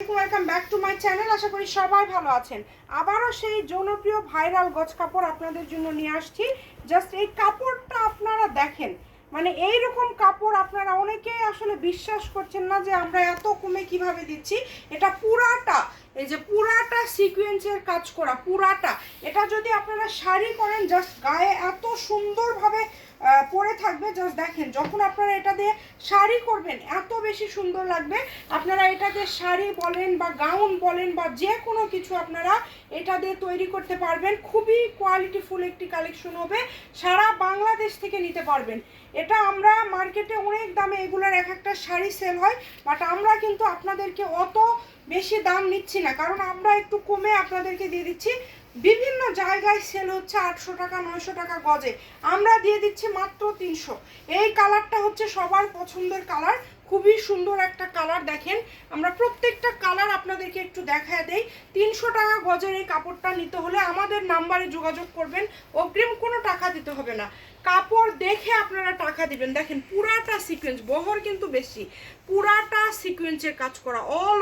আলাইকুম, welcome back to my channel. আশা করি সবাই ভালো আছেন। আবারও সেই জনপ্রিয় ভাইরাল গজ কাপড় আপনাদের জন্য নিয়ে আসছি। জাস্ট এই কাপড়টা আপনারা দেখেন, মানে এইরকম কাপড় আপনারা অনেকেই আসলে বিশ্বাস করছেন না যে আমরা এত কমে কিভাবে দিচ্ছি। এটা পুরাটা, এই যে পুরাটা সিকোয়েন্সের কাজ করা, পুরাটা। এটা যদি আপনারা শাড়ি করেন জাস্ট গায়ে এত সুন্দরভাবে পরে থাকবে। জাস্ট দেখেন, যখন আপনারা এটা দিয়ে শাড়ি করবেন এত বেশি সুন্দর লাগবে। আপনারা এটাকে শাড়ি বলেন বা গাউন বলেন বা যে কোনো কিছু আপনারা এটা দিয়ে তৈরি করতে পারবেন। খুবই কোয়ালিটিফুল একটি কালেকশন হবে, সারা বাংলাদেশ থেকে নিতে পারবেন। এটা আমরা মার্কেটে অনেক দামে এগুলোর এক একটা শাড়ি সেল হয়, বাট আমরা কিন্তু আপনাদেরকে অত বেশি দাম নিচ্ছি না, কারণ আমরা একটু কমে আপনাদেরকে দিয়ে দিচ্ছি। বিভিন্ন জায়গায় সেল হচ্ছে 800 টাকা 900 টাকা গজে, আমরা দিয়ে দিচ্ছি মাত্র 300। এই কালারটা হচ্ছে সবার পছন্দের কালার, খুবই সুন্দর একটা কালার। দেখেন, আমরা প্রত্যেকটা কালার আপনাদেরকে একটু দেখায় দেই। 300 টাকা গজের এই কাপড়টা নিতে হলে আমাদের নাম্বারে যোগাযোগ করবেন, অগ্রিম কোনো টাকা দিতে হবে না, কাপড় দেখে আপনারা টাকা দিবেন। দেখেন পুরাটা সিকোয়েন্স, বহর কিন্তু বেশি, পুরাটা সিকোয়েন্সের কাজ করা, অল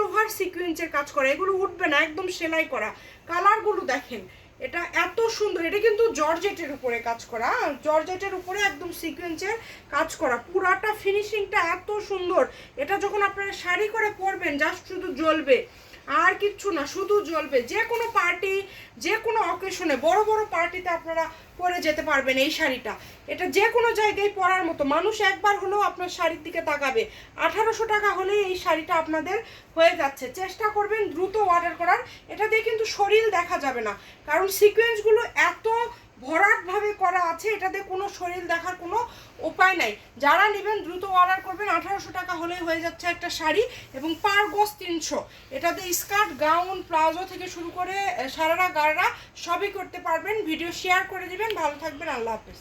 ওভার সিকোয়েন্সের কাজ করা, এগুলো উঠবে না, একদম সেলাই করা। কালারগুলো দেখেন, এটা এত সুন্দর। এটা কিন্তু জর্জেটের উপরে কাজ করা, জর্জেটের উপরে একদম সিকোয়েন্সের কাজ করা, পুরাটা ফিনিশিংটা এত সুন্দর। এটা যখন আপনারা শাড়ি করে পরবেন জাস্ট শুধু জ্বলবে, আর কিচ্ছু না, শুধু জ্বলবে। যে কোনো পার্টি, যে কোনো অকেশনে, বড় বড় পার্টিতে আপনারা পরে যেতে পারবেন এই শাড়িটা। এটা যে কোনো জায়গায় পরার মতো, মানুষ একবার হলেও আপনার শাড়ির দিকে তাকাবে। 1800 টাকা হলেই এই শাড়িটা আপনাদের হয়ে যাচ্ছে। চেষ্টা করবেন দ্রুত অর্ডার করার। এটা দিয়ে কিন্তু শরীর দেখা যাবে না, কারণ সিকোয়েন্সগুলো এত ভরাটভাবে করা আছে, এটাতে কোনো শরীর দেখার কোনো উপায় নাই। যারা নেবেন দ্রুত অর্ডার করবেন। 1800 টাকা হলেই হয়ে যাচ্ছে একটা শাড়ি, এবং পার গজ 300। এটাতে স্কার্ট, গাউন, প্লাজো থেকে শুরু করে সারারা গাড়রা সবই করতে পারবেন। ভিডিও শেয়ার করে দিবেন। ভালো থাকবেন, আল্লাহ হাফেজ।